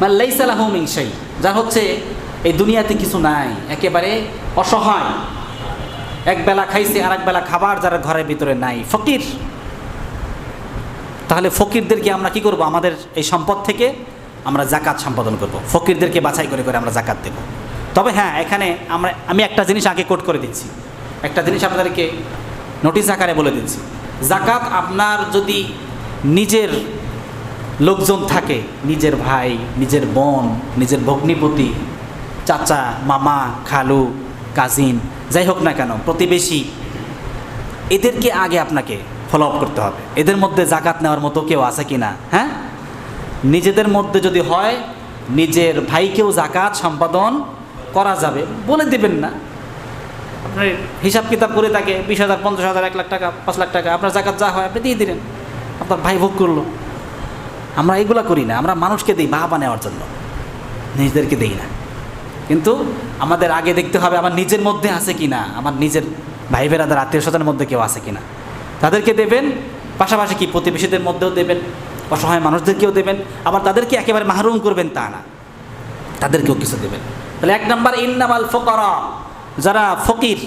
মান লাইসা লাহু মিন শাই, যার হচ্ছে এই দুনিয়াতে কিছু নাই, একেবারে অসহায়, এক বেলা খাইছে আর এক বেলা খাবার যারা ঘরের ভিতরে নাই, ফকির। তাহলে ফকিরদেরকে আমরা কি করব? আমাদের এই সম্পদ থেকে আমরা জাকাত সম্পাদন করব, ফকিরদেরকে বাছাই করে করে আমরা জাকাত দেব। তবে হ্যাঁ, এখানে আমি একটা জিনিস আগে কোট করে দিচ্ছি, একটা জিনিস আপনাদেরকে নোটিশ আকারে বলে দিচ্ছি। জাকাত আপনার যদি নিজের লোকজন থাকে, নিজের ভাই, নিজের বোন, নিজের ভগ্নিপতি, চাচা, মামা, খালু, কাজিন, যাই হোক না কেন, প্রতিবেশী, এদেরকে আগে আপনাকে ফলো আপ করতে হবে। এদের মধ্যে জাকাত নেওয়ার মতো কেউ আছে কি না? হ্যাঁ, নিজেদের মধ্যে যদি হয়, নিজের ভাইকেও জাকাত সম্পাদন করা যাবে, বলে দেবেন না। আপনার হিসাব কিতাব করে তাকে 20,000, 50,000, 1 লাখ টাকা, 5 লাখ টাকা, আপনার জাকাত যা হয় আপনি দিয়ে দিলেন, আপনার ভাই ভোগ করলো। আমরা এগুলা করি না, আমরা মানুষকে দিই বাহবা নেওয়ার জন্য, নিজেদেরকে দিই না। কিন্তু আমাদের আগে দেখতে হবে আমার নিজের মধ্যে আছে কি না, আমার নিজের ভাই বেরাদার, আত্মীয় স্বজনের মধ্যে কেউ আছে কি না, তাদেরকে দেবেন। পাশাপাশি কি প্রতিবেশীদের মধ্যেও দেবেন, অসহায় মানুষদেরকেও দেবেন। আবার তাদেরকে একেবারে মাহরুম করবেন তা না, তাদেরকেও কিছু দেবেন। তাহলে 1 নম্বর ইন্নামাল ফুকারা, যারা ফকির,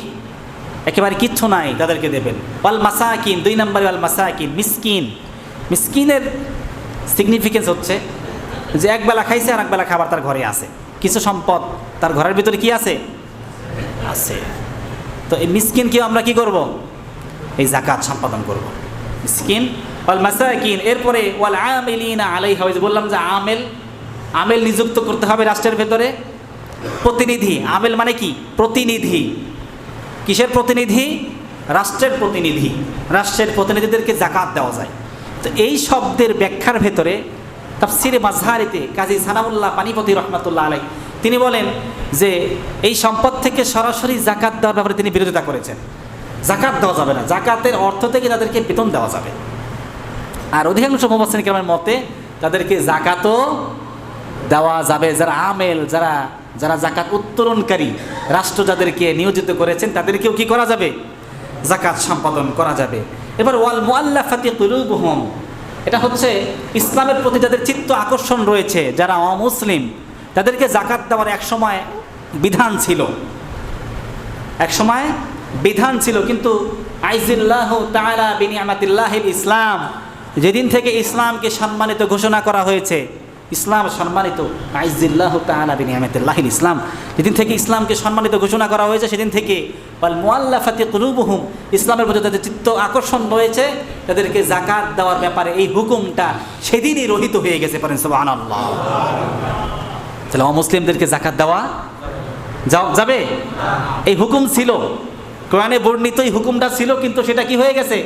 একেবারে কিচ্ছু নাই, তাদেরকে দেবেন। ওয়াল মাসাকিন, 2 নম্বরে ওয়াল মাসাকিন, মিসকিন। মিসকিনের সিগনিফিকেন্স হচ্ছে যে একবেলা খাইছে আর একবেলা খাবার তার ঘরে আছে, কিছু সম্পদ তার ঘরের ভিতরে কি আছে আছে। তো এই মিসকিনকেও আমরা কি করব? এই যাকাত সম্পাদন করব। মিসকিন ওয়াল মাসাকিন, এরপরে ওয়াল আমিলিনা আলাইহা, বললাম যে আমেল নিযুক্ত করতে হবে রাষ্ট্রের ভেতরে। প্রতিনিধি, আমেল মানে কি? প্রতিনিধি। কিসের প্রতিনিধি? রাষ্ট্রের প্রতিনিধি। রাষ্ট্রের প্রতিনিধিদেরকে যাকাত দেওয়া যায়। তো এই শব্দের ব্যাখ্যার ভেতরে তাফসিরে মাজহারিতে কাজী সানাউল্লাহ পানিপতি রহমাতুল্লাহ আলাইহি তিনি বলেন যে এই সম্পদ থেকে সরাসরি যাকাত দেওয়ার ব্যাপারে তিনি বিরোধিতা করেছেন। যাকাত দেওয়া যাবে না, যাকাতের অর্থ থেকে তাদেরকে বেতন দেওয়া যাবে। আর অধিকাংশ মুফাসসিরিন কেরামের মতে তাদেরকে যাকাতও দেওয়া যাবে। যারা আমেল, যারা যাকাত উত্তোলনকারী, রাষ্ট্র যাদেরকে নিয়োজিত করেছেন তাদেরকেও কি করা যাবে? যাকাত সম্পাদন করা যাবে। এবার ওয়াল মুআল্লাফাতি কুলুবুহুম, এটা হচ্ছে ইসলামের প্রতি যাদের চিত্ত আকর্ষণ রয়েছে, যারা অমুসলিম, তাদেরকে যাকাত দেওয়ার একসময় বিধান ছিল, কিন্তু আইজিল্লাহু তাআলা বিনিআমাতিল্লাহিল ইসলাম, যেদিন থেকে ইসলামকে সম্মানিত ঘোষণা করা হয়েছে, ইসলাম সম্মানিত, আইজিল্লাহু তাআলা বিনিআমাতিল্লাহিল ইসলাম, যেদিন থেকে ইসলামকে সম্মানিত ঘোষণা করা হয়েছে সেদিন থেকে ওয়াল মুআল্লাফাতি কুলুবুহুম, ইসলামের প্রতি যাদের চিত্ত আকর্ষণ রয়েছে তাদেরকে যাকাত দেওয়ার ব্যাপারে এই হুকুমটা সেদিনই রহিত হয়ে গেছে। পারেন সুবহানাল্লাহ। তাহলে অমুসলিমদেরকে যাকাত দেওয়া যাবে? এই হুকুম ছিল, কোরআনে বর্ণিত এই হুকুমটা ছিল, কিন্তু সেটা কি হয়ে গেছে?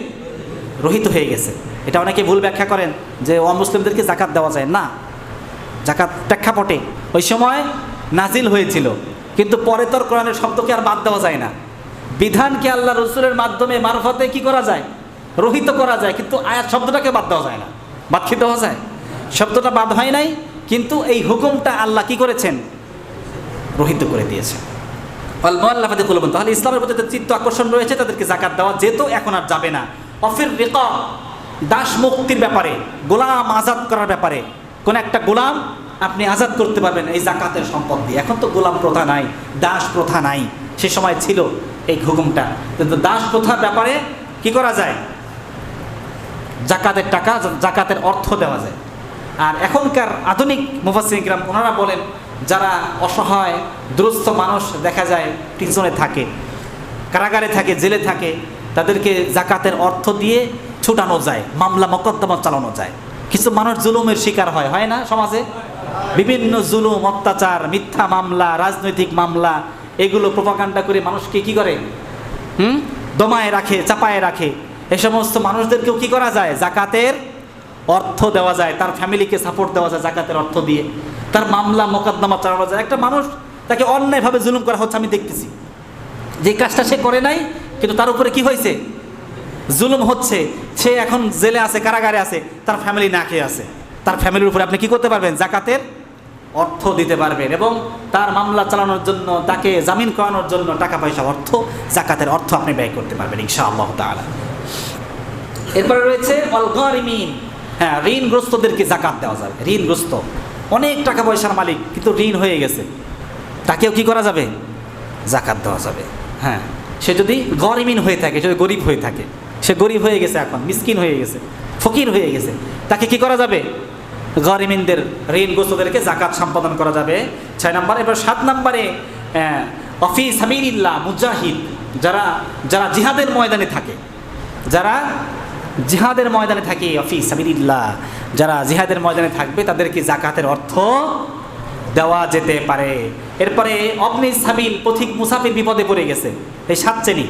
রহিত হয়ে গেছে। এটা অনেকে ভুল ব্যাখ্যা করেন যে অমুসলিমদেরকে যাকাত দেওয়া যায় না। যাকাত প্রেক্ষাপটে ওই সময় নাজিল হয়েছিল, কিন্তু পরে তোর কোরআনের শব্দকে আর বাদ দেওয়া যায় না। বিধানকে আল্লাহ রসুলের মাধ্যমে মারফতে কি করা যায়? রহিত করা যায়, কিন্তু আয়াত শব্দটাকে বাদ দেওয়া যায় না। বাদ কি দেওয়া যায়? শব্দটা বাদ হয় নাই, কিন্তু এই হুকুমটা আল্লাহ কি করেছেন? রহিত করে দিয়েছেন। ওয়াল মুআল্লাফাতি কুলুবুহুম, তাহলে ইসলামের প্রতি চিত্ত আকর্ষণ রয়েছে তাদেরকে যাকাত দেওয়া যেত, এখন আর যাবে না। অফির রিকাব, দাস মুক্তির ব্যাপারে, গোলাম আজাদ করার ব্যাপারে, কোন একটা গোলাম আপনি আজাদ করতে পারবেন এই যাকাতের সম্পদ দিয়ে। এখন তো গোলাম প্রথা নাই, দাস প্রথা নাই, সে সময় ছিল এই হুকুমটা, কিন্তু দাস প্রথার ব্যাপারে কি করা যায়? যাকাতের টাকা, যাকাতের অর্থ দেওয়া যায়। আর এখনকার আধুনিক মুফাসসিরিন কিরাম ওনারা বলেন যারা অসহায় দুরস্থ মানুষ দেখা যায় প্রিজনে থাকে, কারাগারে থাকে, জেলে থাকে, তাদেরকে যাকাতের অর্থ দিয়ে ছুটানো যায়, মামলা মোকদ্দমা চালানো যায়। কিছু মানুষ জুলুমের শিকার হয় না সমাজে? বিভিন্ন জুলুম, অত্যাচার, মিথ্যা মামলা, রাজনৈতিক মামলা, এগুলো প্রোপাগান্ডা করে মানুষকে কি করে? দমায় রাখে, চাপায় রাখে। এই সমস্ত মানুষদেরকেও কি করা যায়? যাকাতের অর্থ দেওয়া যায়, তার ফ্যামিলিকে সাপোর্ট দেওয়া যায় যাকাতের অর্থ দিয়ে, তার মামলা মোকদ্দমা চালানো যায়। একটা মানুষ, তাকে অন্যায়ভাবে জুলুম করা হচ্ছে, আমি দেখতেছি যে কাজটা সে করে নাই, কিন্তু তার উপরে কি হয়েছে? জুলুম হচ্ছে। সে এখন জেলে আছে, কারাগারে আছে, তার ফ্যামিলি না খেয়ে আছে। তার ফ্যামিলির উপরে আপনি কি করতে পারবেন? যাকাতের অর্থ দিতে পারবেন, এবং তার মামলা চালানোর জন্য, তাকে জামিন করানোর জন্য টাকা পয়সা, অর্থ, যাকাতের অর্থ আপনি ব্যয় করতে পারবেন ইনশাআল্লাহ তাআলা। এরপরে রয়েছে ওয়াল গারিমিন, হ্যাঁ, ঋণগ্রস্তদেরকে যাকাত দেওয়া যাবে। ঋণগ্রস্ত, অনেক টাকা পয়সার মালিক, কিন্তু ঋণ হয়ে গেছে, তাকেও কি করা যাবে? যাকাত দেওয়া যাবে। হ্যাঁ, সে যদি গরিমিন হয়ে থাকে, সে যদি গরিব হয়ে থাকে, সে গরিব হয়ে গেছে, এখন মিসকিন হয়ে গেছে, ফকির হয়ে গেছে, তাকে কি করা যাবে? গরিমিনদের, ঋণগ্রস্তদেরকে যাকাত সম্পাদন করা যাবে। 6 নম্বর। এবার 7 নম্বরে ফি সাবিলিল্লাহ, মুজাহিদ, যারা জিহাদের ময়দানে থাকে, ফি সাবিলিল্লাহ, যারা জিহাদের ময়দানে থাকবে তাদেরকে যাকাতের অর্থ দেওয়া যেতে পারে। এরপরে অবনি সাবিল, পথিক মুসাফির বিপদে পড়ে গেছে, এই 7 শ্রেণী।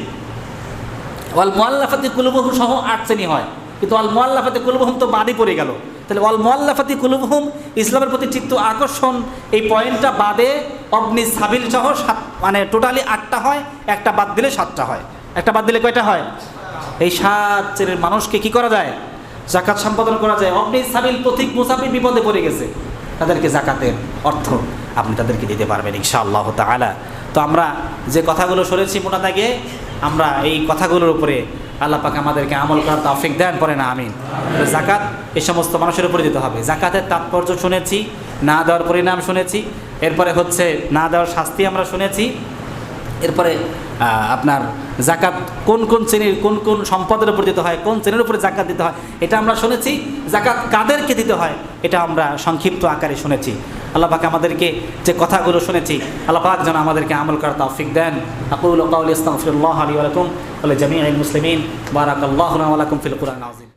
ওয়াল মুআল্লাফাতি কুলুবুহুম সহ 8 শ্রেণী হয়, কিন্তু ওয়াল মুআল্লাফাতি কুলুবুহুম তো বাদই পড়ে গেল। তাহলে ওয়াল মুআল্লাফাতি কুলুবুহুম, ইসলামের প্রতি চিত্ত আকর্ষণ, এই পয়েন্টটা বাদে অবনি সাবিল সহ 7, মানে টোটালি 8টা হয়, একটা বাদ দিলে 7টা হয়। একটা বাদ দিলে কয়টা হয়? এই 7 শ্রেণীর মানুষকে কি করা যায়? যাকাত সম্পাদন করা যায়। অবনি সাবিল, পথিক মুসাফির বিপদে পড়ে গেছে, তাদেরকে যাকাতের অর্থ আপনি তাদেরকে দিতে পারবেন ইনশাআল্লাহ তাআলা। তো আমরা যে কথাগুলো শুনেছি মোটা দাগে, আমরা এই কথাগুলোর উপরে আল্লাহ পাক আমাদেরকে আমল করার তৌফিক দেন, পড়ে না আমিন। যাকাত এই সমস্ত মানুষের উপরে দিতে হবে। যাকাতের তাৎপর্য শুনেছি, না দেওয়ার পরিণাম শুনেছি, এরপরে হচ্ছে না দেওয়ার শাস্তি আমরা শুনেছি, এরপরে আপনার জাকাত কোন কোন শ্রেণীর কোন কোন সম্পদের উপর দিতে হয়, কোন শ্রেণীর উপরে জাকাত দিতে হয় এটা আমরা শুনেছি। জাকাত কাদেরকে দিতে হয় এটা আমরা সংক্ষিপ্ত আকারে শুনেছি। আল্লাহ পাক আমাদেরকে যে কথাগুলো শুনেছি আল্লাহ পাক যেন আমাদেরকে আমল করার তৌফিক দেন। আকুলু কাওলি আস্তাগফিরুল্লাহ লি ওয়া লাকুম ওয়া লিজামিইল মুসলিমিন। বারাকাল্লাহু ওয়া লাকুম ফিল কুরআনিল আযীম।